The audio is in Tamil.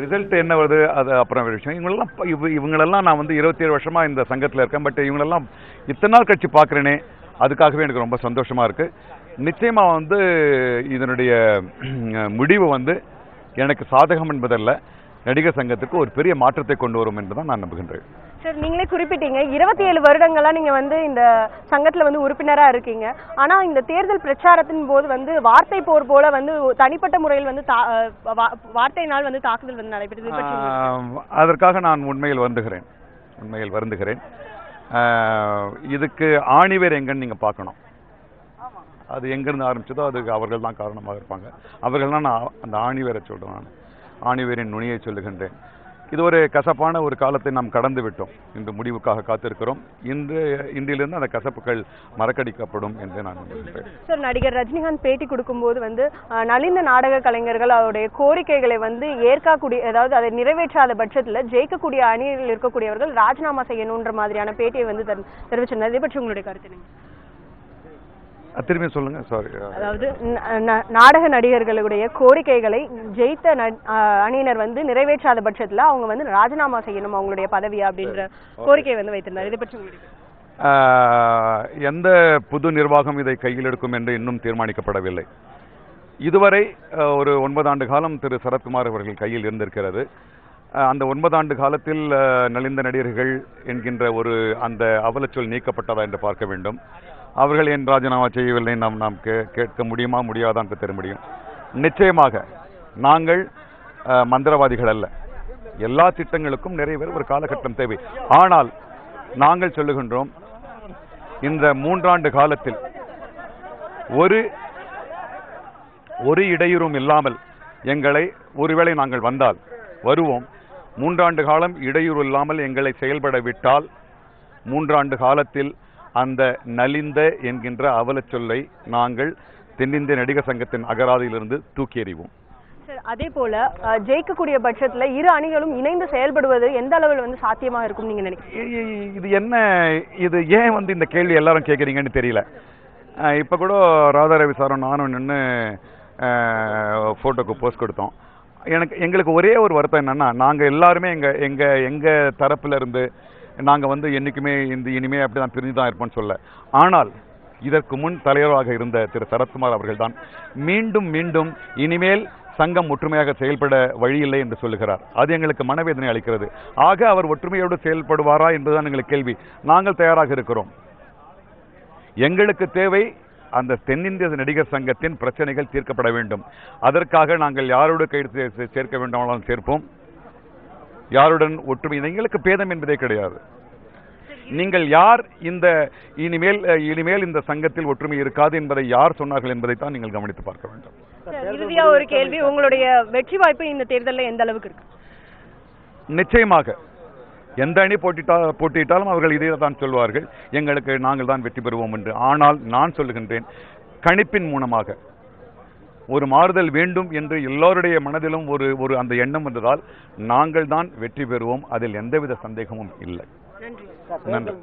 ரிசல்ட் என்ன வருது அது அப்புறம் ஒரு விஷயம். இவங்களெல்லாம் நான் வந்து 27 வருஷமா இந்த சங்கத்தில் இருக்கேன். பட் இவங்களெல்லாம் இத்தனை நாள் கழிச்சு பார்க்குறேனே, அதுக்காகவே எனக்கு ரொம்ப சந்தோஷமா இருக்கு. நிச்சயமா வந்து இதனுடைய முடிவு வந்து எனக்கு சாதகம் என்பதல்ல, நடிகர் சங்கத்துக்கு ஒரு பெரிய மாற்றத்தை கொண்டு வரும் என்றுதான் நான் நம்புகின்றேன். சார், நீங்களே குறிப்பிட்டீங்க 27 வருடங்களா நீங்க வந்து இந்த சங்கத்துல வந்து உறுப்பினரா இருக்கீங்க. ஆனா இந்த தேர்தல் பிரச்சாரத்தின் போது வந்து வார்த்தை போர் போல வந்து தனிப்பட்ட முறையில் வந்து வார்த்தையினால் வந்து தாக்குதல் வந்து நடைபெற்றது. அதற்காக நான் உண்மையில் வருந்துகிறேன். இதுக்கு ஆணிவேர் எங்கன்னு நீங்க பார்க்கணும். அது எங்கிருந்து ஆரம்பிச்சதோ அதுக்கு அவர்கள் தான் காரணமாக இருப்பாங்க. அவர்கள் தான் நான் அந்த ஆணிவேரை சொல்றேன். நான் ஆணிவேரின் நுனியை சொல்லுகின்றேன். இது ஒரு கசப்பான ஒரு காலத்தை நாம் கடந்து விட்டோம். இன்று முடிவுக்காக காத்திருக்கிறோம். இன்றிலிருந்து அந்த கசப்புகள் மறக்கடிக்கப்படும் என்று நான் நினைக்கிறேன். சார், நடிகர் ரஜினிகாந்த் பேட்டி கொடுக்கும்போது வந்து நலிந்த நாடக கலைஞர்கள் அவருடைய கோரிக்கைகளை வந்து ஏற்கக்கூடிய, அதாவது அதை நிறைவேற்றாத பட்சத்தில் ஜெயிக்கக்கூடிய அணியில் இருக்கக்கூடியவர்கள் ராஜினாமா செய்யணுன்ற மாதிரியான பேட்டியை வந்து தெரிவிச்சிருந்தார். இதை பற்றி உங்களுடைய கருத்து என்ன? திரும்பி சொல்லுங்க. சாரி. அதாவது நாடக நடிகர்களுடைய கோரிக்கைகளை ஜெயித்த அணியினர் வந்து நிறைவேற்றாத பட்சத்துல அவங்க வந்து ராஜினாமா செய்யணும் அவங்களுடைய பதவியா அப்படின்ற கோரிக்கை வந்து வைத்திருந்தார். இதை பற்றி எந்த புது நிர்வாகம் இதை கையில் எடுக்கும் என்று இன்னும் தீர்மானிக்கப்படவில்லை. இதுவரை ஒரு 9 ஆண்டு காலம் திரு சரத்குமார் அவர்கள் கையில் இருந்திருக்கிறது. அந்த 9 ஆண்டு காலத்தில் நலிந்த நடிகர்கள் என்கின்ற ஒரு அந்த அவலச்சொல் நீக்கப்பட்டதா என்று பார்க்க வேண்டும். அவர்கள் ஏன் ராஜினாமா செய்யவில்லை நாம் கேட்க முடியுமா முடியாதா என்று தெரிய முடியும். நிச்சயமாக நாங்கள் மந்திரவாதிகள் அல்ல. எல்லா திட்டங்களுக்கும் நிறைவேற ஒரு காலகட்டம் தேவை. ஆனால் நாங்கள் சொல்லுகின்றோம், இந்த 3 ஆண்டு காலத்தில் ஒரு இடையூறும் இல்லாமல் எங்களை, ஒருவேளை நாங்கள் வந்தால் வருவோம், 3 ஆண்டு காலம் இடையூறு இல்லாமல் எங்களை செயல்பட விட்டால் 3 ஆண்டு காலத்தில் அந்த நலிந்த என்கின்ற அவலச்சொல்லை நாங்கள் தென்னிந்திய நடிகர் சங்கத்தின் அகராதியிலிருந்து தூக்கி எறிவோம். அதே போல ஜெயிக்கக்கூடிய பட்சத்துல இரு அணிகளும் இணைந்து செயல்படுவது எந்த அளவில் வந்து சாத்தியமாக இருக்கும் நீங்க நினைக்கிறீங்க? இது ஏன் வந்து இந்த கேள்வி எல்லாரும் கேட்குறீங்கன்னு தெரியல. இப்ப கூட ராதா ரவி சாரும் நானும் நின்று போட்டோக்கு போஸ்ட் கொடுத்தோம். எங்களுக்கு ஒரே ஒரு வருத்தம் என்னன்னா, நாங்க எல்லாருமே எங்க தரப்புல இருந்து நாங்க வந்து என்னைக்குமே இனிமே அப்படிதான் பிரிஞ்சு தான் இருப்போம்னு சொல்ல. ஆனால் இதற்கு முன் தலைவராக இருந்த திரு சரத்குமார் அவர்கள் தான் மீண்டும் இனிமேல் சங்கம் ஒற்றுமையாக செயல்பட வழியில்லை என்று சொல்லுகிறார். அது எங்களுக்கு மனவேதனை அளிக்கிறது. ஆக அவர் ஒற்றுமையோடு செயல்படுவாரா என்பதுதான் எங்களுக்கு கேள்வி. நாங்கள் தயாராக இருக்கிறோம். எங்களுக்கு தேவை அந்த தென்னிந்திய நடிகர் சங்கத்தின் பிரச்சனைகள் தீர்க்கப்பட வேண்டும். அதற்காக நாங்கள் யாரோடு கைது சேர்க்க வேண்டுமானாலும் சேர்ப்போம். யாருடன் ஒற்றுமை, எங்களுக்கு பேதம் என்பதே கிடையாது. நீங்கள் யார் இனிமேல் இந்த சங்கத்தில் ஒற்றுமை இருக்காது என்பதை யார் சொன்னார்கள் என்பதைத்தான் நீங்கள் கவனித்து பார்க்க வேண்டும். இறுதியா ஒரு கேள்வி, உங்களுடைய வெற்றி வாய்ப்பு இந்த தேர்தலில் எந்த அளவுக்கு இருக்கு? நிச்சயமாக எந்த அணி போட்டியிட்டாலும் அவர்கள் இதை தான் சொல்வார்கள், நாங்கள் தான் வெற்றி பெறுவோம் என்று. ஆனால் நான் சொல்லுகின்றேன், கணிப்பின் மூலமாக ஒரு மாறுதல் வேண்டும் என்று எல்லோருடைய மனதிலும் ஒரு அந்த எண்ணம் வந்ததால் நாங்கள் தான் வெற்றி பெறுவோம். அதில் எந்தவித சந்தேகமும் இல்லை. நன்றி.